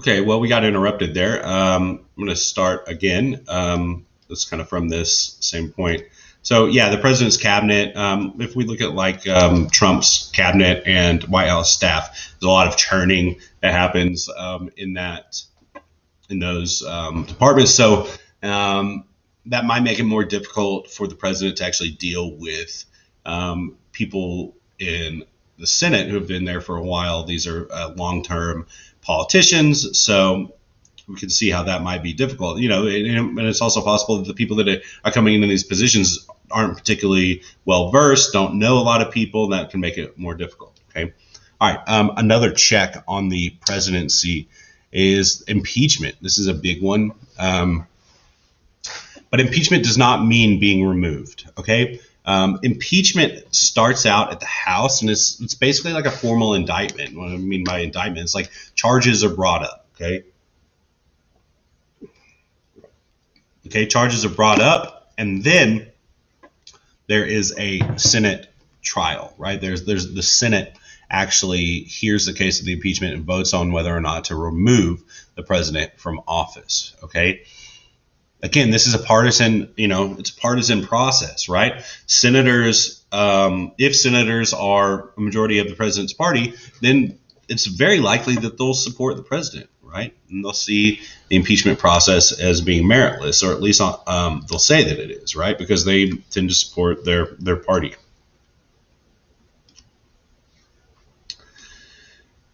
Okay, well, we got interrupted there. I'm going to start again. That's kind of from this same point. So, yeah, the president's cabinet, if we look at like Trump's cabinet and White House staff, there's a lot of churning that happens in those departments. So that might make it more difficult for the president to actually deal with people in the Senate who have been there for a while. These are long-term politicians, so we can see how that might be difficult. And it's also possible that the people that are coming into these positions aren't particularly well versed, don't know a lot of people, and that can make it more difficult. Okay. All right. Another check on the presidency is impeachment. This is a big one. But impeachment does not mean being removed. Okay. Impeachment starts out at the House, and it's basically like a formal indictment. What I mean by indictment, it's like charges are brought up. Okay, charges are brought up, and then there is a Senate trial, right? There's the Senate actually hears the case of the impeachment and votes on whether or not to remove the president from office. Okay. Again, this is a partisan, it's a partisan process, right? Senators, if senators are a majority of the president's party, then it's very likely that they'll support the president, right? And they'll see the impeachment process as being meritless, or at least they'll say that it is, right? Because they tend to support their party.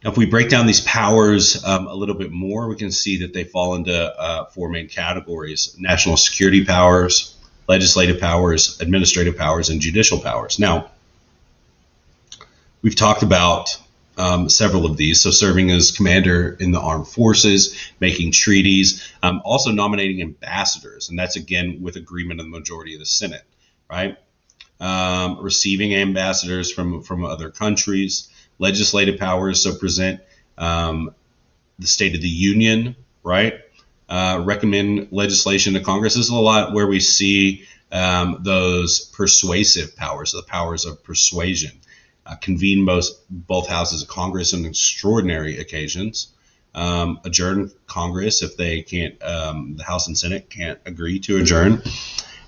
Now, if we break down these powers a little bit more, we can see that they fall into four main categories: national security powers, legislative powers, administrative powers, and judicial powers. Now, we've talked about several of these. So serving as commander in the armed forces, making treaties, also nominating ambassadors. And that's, again, with agreement of the majority of the Senate, right? Receiving ambassadors from other countries. Legislative powers, so present the State of the Union, right? Recommend legislation to Congress. This is a lot where we see those persuasive powers, the powers of persuasion. Convene both houses of Congress on extraordinary occasions. Adjourn Congress if they can't, the House and Senate can't agree to adjourn.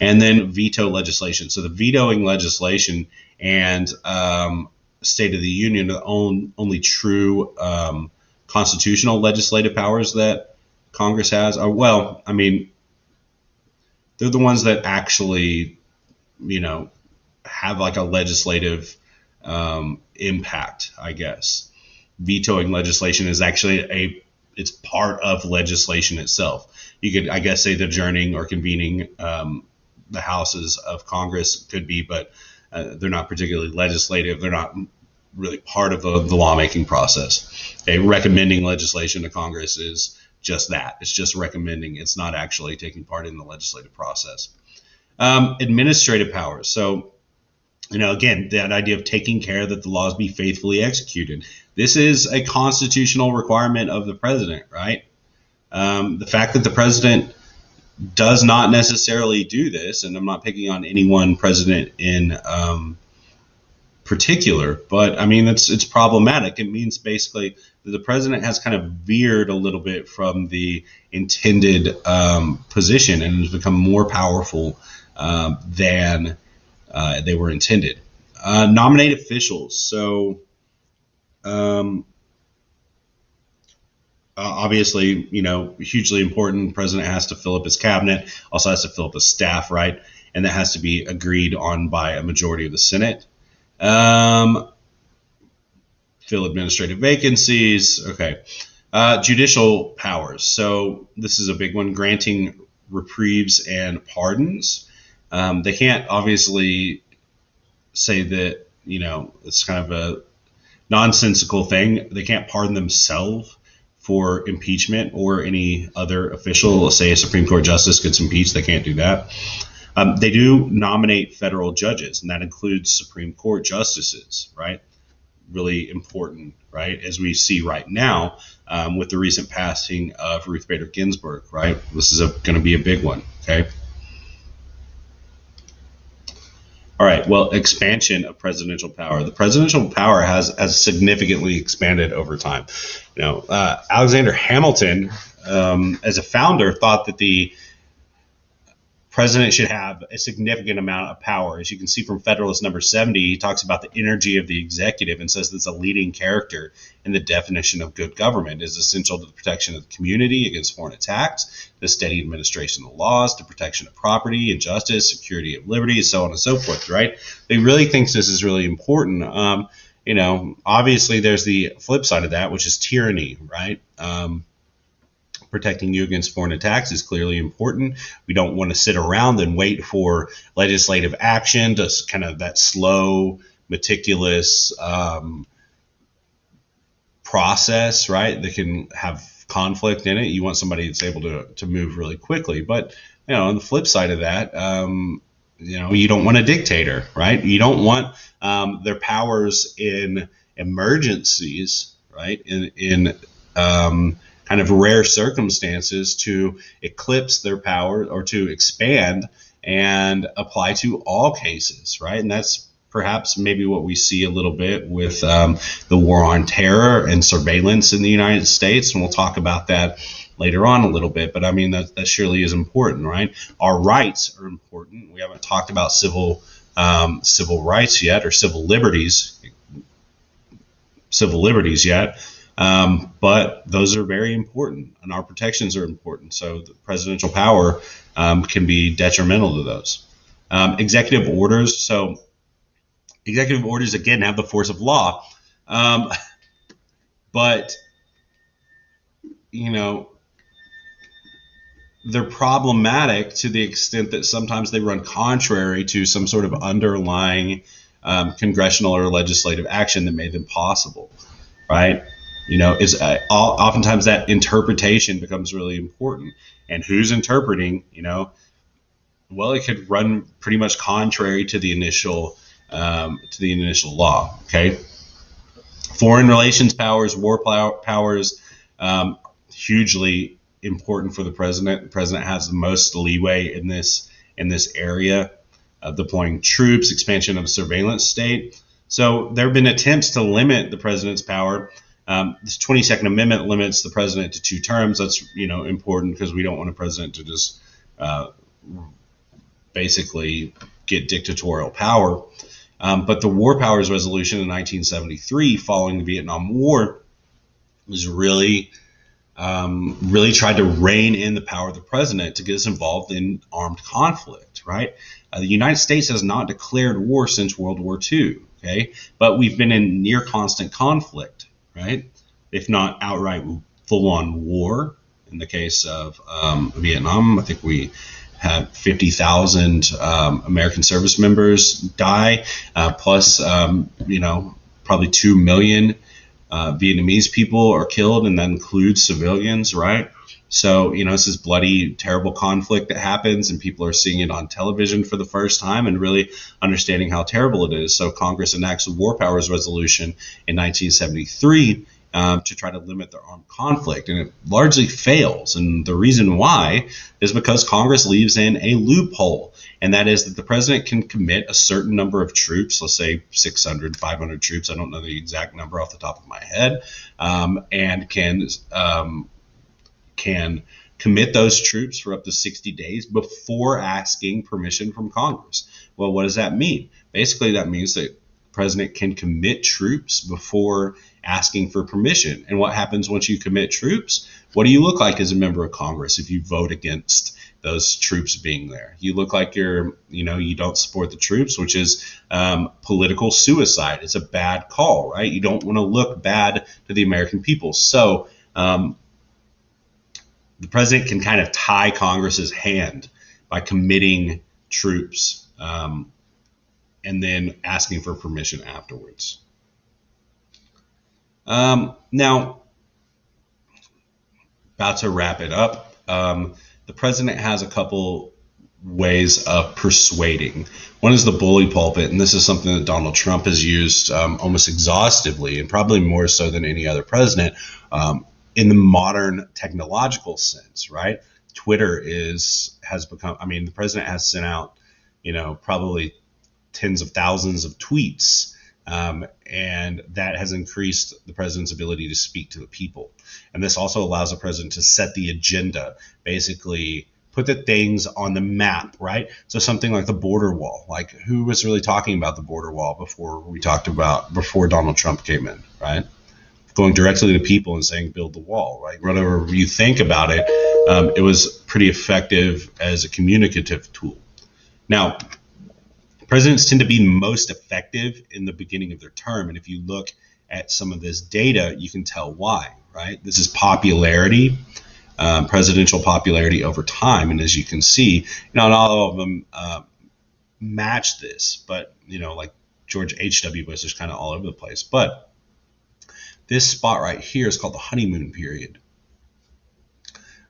And then veto legislation. So the vetoing legislation and State of the Union are the only true constitutional legislative powers that Congress has. Well, I mean, they're the ones that actually, have like a legislative impact, I guess. Vetoing legislation is actually it's part of legislation itself. You could, I guess, say the adjourning or convening the houses of Congress could be, but they're not particularly legislative. They're not really part of the lawmaking process. Okay, recommending legislation to Congress is just that. It's just recommending. It's not actually taking part in the legislative process. Administrative powers. So, again, that idea of taking care that the laws be faithfully executed. This is a constitutional requirement of the president, right? The fact that the president does not necessarily do this, and I'm not picking on any one president in particular, but I mean, it's problematic. It means basically that the president has kind of veered a little bit from the intended position and has become more powerful than they were intended. Nominate officials. So obviously, hugely important. The president has to fill up his cabinet, also has to fill up his staff, right? And that has to be agreed on by a majority of the Senate. Fill administrative vacancies. Okay. Judicial powers. So this is a big one, granting reprieves and pardons. They can't obviously say that, it's kind of a nonsensical thing. They can't pardon themselves for impeachment or any other official. Let's say a Supreme Court justice gets impeached. They can't do that. They do nominate federal judges, and that includes Supreme Court justices, right? Really important, right? As we see right now with the recent passing of Ruth Bader Ginsburg, right? This is going to be a big one, okay? All right, Well, expansion of presidential power. The presidential power has significantly expanded over time. Alexander Hamilton, as a founder, thought that the president should have a significant amount of power. As you can see from Federalist Number 70, he talks about the energy of the executive and says that's a leading character in the definition of good government. It is essential to the protection of the community against foreign attacks, the steady administration of the laws, the protection of property and justice, security of liberty, so on and so forth, right? They really think this is really important. Obviously there's the flip side of that, which is tyranny, right? Protecting you against foreign attacks is clearly important. We don't want to sit around and wait for legislative action to kind of that slow, meticulous process, right? That can have conflict in it. You want somebody that's able to move really quickly. But, on the flip side of that, you don't want a dictator, right? You don't want their powers in emergencies, right? In kind of rare circumstances to eclipse their power or to expand and apply to all cases, right? And that's perhaps maybe what we see a little bit with the war on terror and surveillance in the United States. And we'll talk about that later on a little bit. But I mean, that surely is important, right? Our rights are important. We haven't talked about civil rights yet, or civil liberties yet. But those are very important, and our protections are important. So the presidential power can be detrimental to those. Executive orders. So executive orders, again, have the force of law. But, they're problematic to the extent that sometimes they run contrary to some sort of underlying congressional or legislative action that made them possible, right? Oftentimes that interpretation becomes really important. And who's interpreting, well, it could run pretty much contrary to the initial law. Okay. Foreign relations powers, war powers, hugely important for the president. The president has the most leeway in this area of deploying troops, expansion of surveillance state. So there have been attempts to limit the president's power. This 22nd Amendment limits the president to 2 terms. That's important because we don't want a president to just basically get dictatorial power. But the War Powers Resolution in 1973, following the Vietnam War, was really tried to rein in the power of the president to get us involved in armed conflict. Right? The United States has not declared war since World War II. Okay, but we've been in near constant conflict. Right? If not outright full-on war. In the case of Vietnam, I think we had 50,000 American service members die, plus probably 2 million Vietnamese people are killed, and that includes civilians, right? So, it's this bloody, terrible conflict that happens, and people are seeing it on television for the first time and really understanding how terrible it is. So Congress enacts the War Powers Resolution in 1973 to try to limit the armed conflict, and it largely fails. And the reason why is because Congress leaves in a loophole, and that is that the president can commit a certain number of troops, let's say 600, 500 troops, I don't know the exact number off the top of my head, and can commit those troops for up to 60 days before asking permission from Congress. Well, what does that mean? Basically, that means that the president can commit troops before asking for permission. And what happens once you commit troops? What do you look like as a member of Congress if you vote against those troops being there? You look like you don't support the troops, which is political suicide. It's a bad call, right? You don't want to look bad to the American people. So the president can kind of tie Congress's hand by committing troops and then asking for permission afterwards. Now, about to wrap it up. The president has a couple ways of persuading. One is the bully pulpit, and this is something that Donald Trump has used almost exhaustively, and probably more so than any other president, in the modern technological sense, right? Twitter has become, the president has sent out, probably tens of thousands of tweets. And that has increased the president's ability to speak to the people. And this also allows the president to set the agenda, basically put the things on the map, right? So something like the border wall, like who was really talking about the border wall before Donald Trump came in, right? Going directly to people and saying, build the wall, right? Whatever you think about it, it was pretty effective as a communicative tool. Now, presidents tend to be most effective in the beginning of their term. And if you look at some of this data, you can tell why, right? This is popularity, presidential popularity over time. And as you can see, not all of them match this, but, like George H.W. Bush is kind of all over the place. But this spot right here is called the honeymoon period.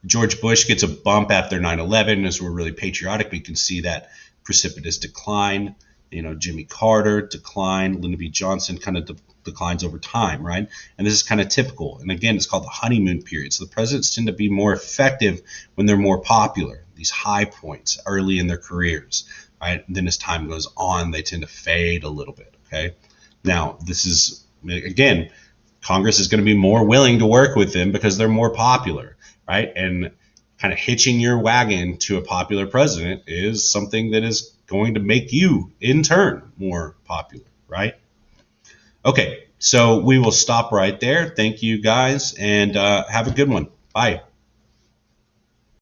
George Bush gets a bump after 9/11 as we're really patriotic. We can see that precipitous decline. Jimmy Carter decline, Lyndon B. Johnson kind of declines over time, right? And this is kind of typical. And again, it's called the honeymoon period. So the presidents tend to be more effective when they're more popular, these high points early in their careers, right? And then as time goes on, they tend to fade a little bit, okay? Now, this is, again, Congress is going to be more willing to work with them because they're more popular, right? And kind of hitching your wagon to a popular president is something that is going to make you, in turn, more popular, right? Okay, so we will stop right there. Thank you, guys, and have a good one. Bye.